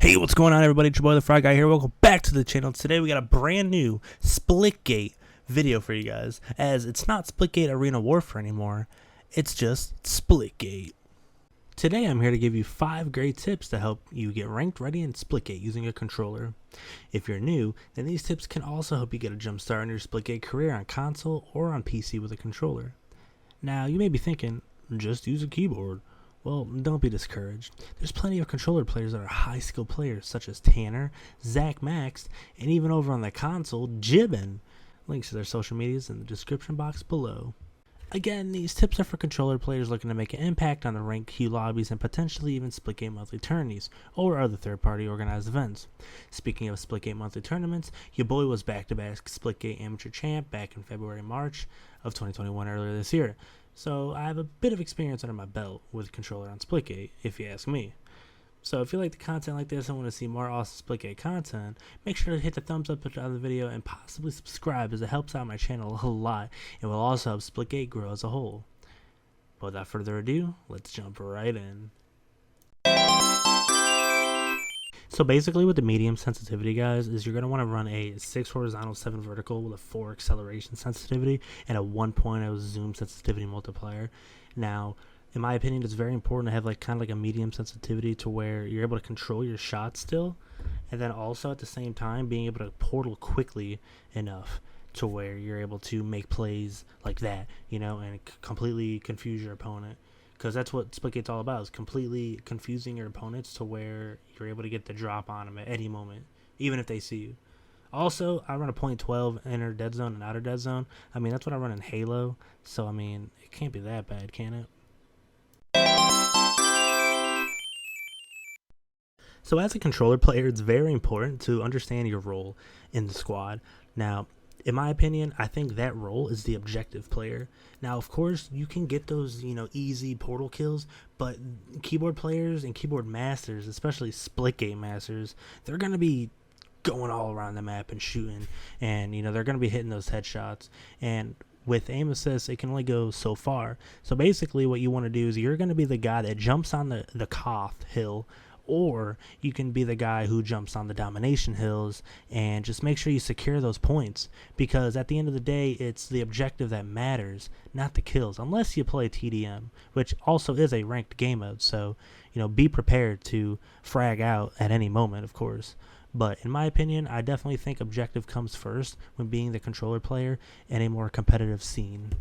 Hey, what's going on, everybody? It's your boy, the FryeGuy here. Welcome back to the channel. Today we got a brand new Splitgate video for you guys, as it's not Splitgate Arena Warfare anymore. It's just Splitgate. Today I'm here to give you 5 great tips to help you get ranked ready in Splitgate using a controller. If you're new, then these tips can also help you get a jump start in your Splitgate career on console or on PC with a controller. Now, you may be thinking, just use a keyboard. Well, don't be discouraged. There's plenty of controller players that are high skill players, such as Tanner, Zach Max, and even over on the console, Jibbin. Links to their social medias in the description box below. Again, these tips are for controller players looking to make an impact on the ranked queue lobbies and potentially even Splitgate monthly tourneys or other third-party organized events. Speaking of Splitgate monthly tournaments, your boy was back-to-back Splitgate Amateur Champ back in February-March of 2021 earlier this year. So I have a bit of experience under my belt with controller on Splitgate, if you ask me. So if you like the content like this and want to see more awesome Splitgate content, make sure to hit the thumbs up on the video and possibly subscribe, as it helps out my channel a lot and will also help Splitgate grow as a whole. But without further ado, let's jump right in. So basically with the medium sensitivity, guys, is you're going to want to run a 6 horizontal 7 vertical with a 4 acceleration sensitivity and a 1.0 zoom sensitivity multiplier. Now, in my opinion, it's very important to have kind of a medium sensitivity to where you're able to control your shot still, and then also at the same time being able to portal quickly enough to where you're able to make plays like that, you know, and completely confuse your opponent. Because that's what Splitgate's all about, is completely confusing your opponents to where you're able to get the drop on them at any moment, even if they see you. Also, I run a .12 inner dead zone and outer dead zone. I mean, that's what I run in Halo, so I mean, it can't be that bad, can it? So as a controller player, it's very important to understand your role in the squad. Now, in my opinion, I think that role is the objective player. Now, of course, you can get those, easy portal kills, but keyboard players and keyboard masters, especially Splitgate masters, they're going to be going all around the map and shooting, and, they're going to be hitting those headshots. And with aim assist, it can only go so far. So basically what you want to do is you're going to be the guy that jumps on the Koth hill, or you can be the guy who jumps on the domination hills and just make sure you secure those points, because at the end of the day, it's the objective that matters, not the kills, unless you play TDM, which also is a ranked game mode. So, be prepared to frag out at any moment, of course. But in my opinion, I definitely think objective comes first when being the controller player in a more competitive scene.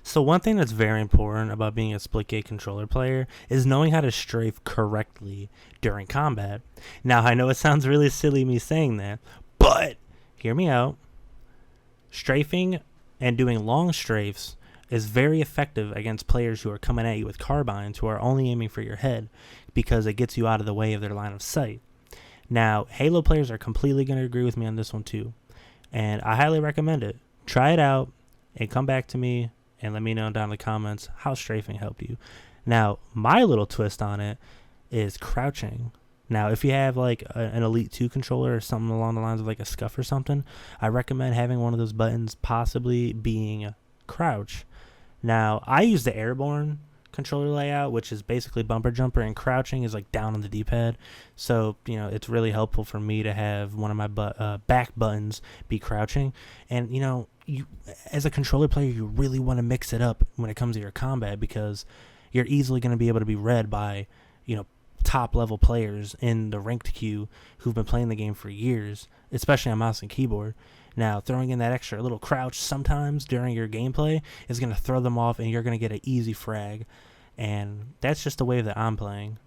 So one thing that's very important about being a Splitgate controller player is knowing how to strafe correctly during combat. Now, I know it sounds really silly me saying that, but hear me out. Strafing and doing long strafes is very effective against players who are coming at you with carbines, who are only aiming for your head, because it gets you out of the way of their line of sight. Now, Halo players are completely going to agree with me on this one too, and I highly recommend it. Try it out and come back to me and let me know down in the comments how strafing helped you. Now, my little twist on it is crouching. Now, if you have an Elite 2 controller or something along the lines of a Scuff or something, I recommend having one of those buttons possibly being crouch. Now, I use the airborne controller layout, which is basically bumper jumper, and crouching is down on the D-pad. So, it's really helpful for me to have one of my back buttons be crouching. And, you as a controller player, you really want to mix it up when it comes to your combat, because you're easily going to be able to be read by, top level players in the ranked queue who've been playing the game for years, especially on mouse and keyboard. Now, throwing in that extra little crouch sometimes during your gameplay is going to throw them off, and you're going to get an easy frag. And that's just the way that I'm playing.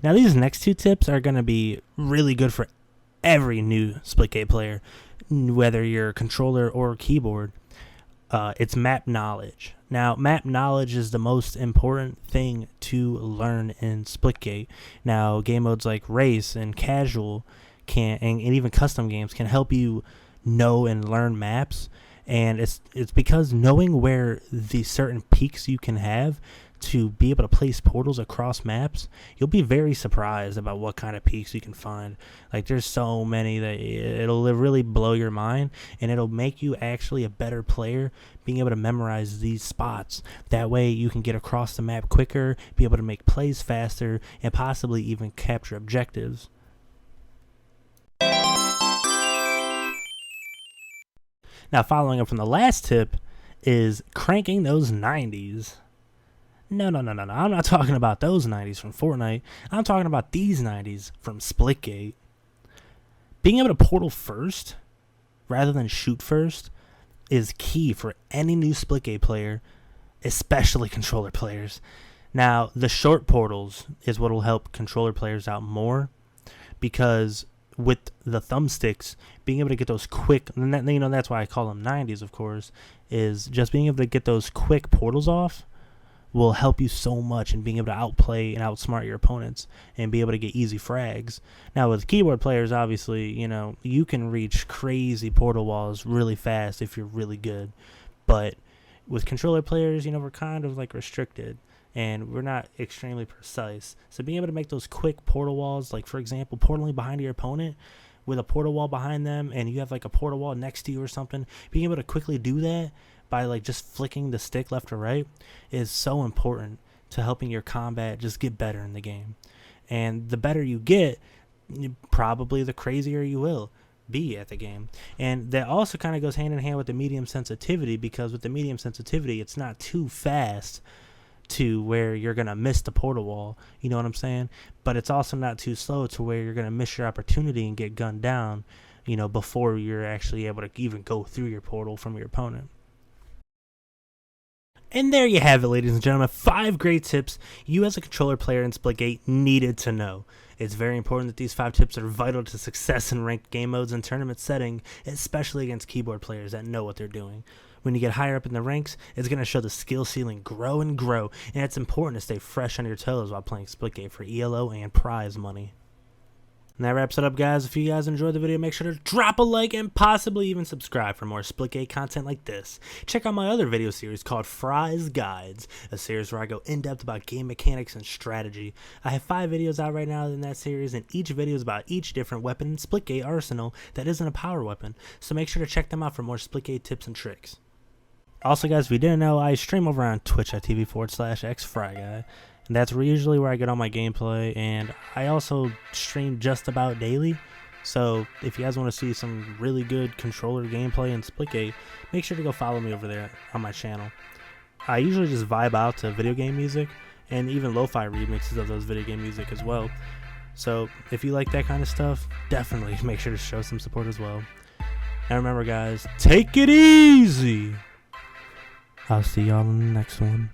Now, these next 2 tips are going to be really good for every new Splitgate player, whether you're controller or keyboard. It's map knowledge. Now, map knowledge is the most important thing to learn in Splitgate. Now, game modes like race and casual and even custom games can help you know and learn maps, And it's because knowing where the certain peaks you can have to be able to place portals across maps, you'll be very surprised about what kind of peaks you can find. Like, there's so many that it'll really blow your mind, and it'll make you actually a better player being able to memorize these spots. That way you can get across the map quicker, be able to make plays faster, and possibly even capture objectives. Now, following up from the last tip is cranking those 90s. No. I'm not talking about those 90s from Fortnite. I'm talking about these 90s from Splitgate. Being able to portal first rather than shoot first is key for any new Splitgate player, especially controller players. Now, the short portals is what will help controller players out more, because with the thumbsticks, being able to get those quick, that's why I call them 90s, of course, is just being able to get those quick portals off will help you so much in being able to outplay and outsmart your opponents and be able to get easy frags. Now, with keyboard players, obviously, you can reach crazy portal walls really fast if you're really good. But with controller players, we're kind of like restricted, and we're not extremely precise. So being able to make those quick portal walls, like for example, portaling behind your opponent with a portal wall behind them, and you have like a portal wall next to you or something, being able to quickly do that by like just flicking the stick left or right is so important to helping your combat just get better in the game. And the better you get, probably the crazier you will be at the game. And that also kind of goes hand in hand with the medium sensitivity, because with the medium sensitivity, it's not too fast to where you're going to miss the portal wall, you know what I'm saying? But it's also not too slow to where you're going to miss your opportunity and get gunned down, before you're actually able to even go through your portal from your opponent. And there you have it, ladies and gentlemen. 5 great tips you as a controller player in Splitgate needed to know. It's very important that these 5 tips are vital to success in ranked game modes and tournament setting, especially against keyboard players that know what they're doing. When you get higher up in the ranks, it's going to show the skill ceiling grow and grow, and it's important to stay fresh on your toes while playing Splitgate for ELO and prize money. And that wraps it up, guys. If you guys enjoyed the video, make sure to drop a like and possibly even subscribe for more Splitgate content like this. Check out my other video series called Fry's Guides, a series where I go in-depth about game mechanics and strategy. I have 5 videos out right now in that series, and each video is about each different weapon in Splitgate arsenal that isn't a power weapon, so make sure to check them out for more Splitgate tips and tricks. Also, guys, if you didn't know, I stream over on twitch.tv/xFryeGuy. And that's usually where I get all my gameplay, and I also stream just about daily. So if you guys want to see some really good controller gameplay in Splitgate, make sure to go follow me over there on my channel. I usually just vibe out to video game music, and even lo-fi remixes of those video game music as well. So if you like that kind of stuff, definitely make sure to show some support as well. And remember, guys, take it easy. I'll see y'all in the next one.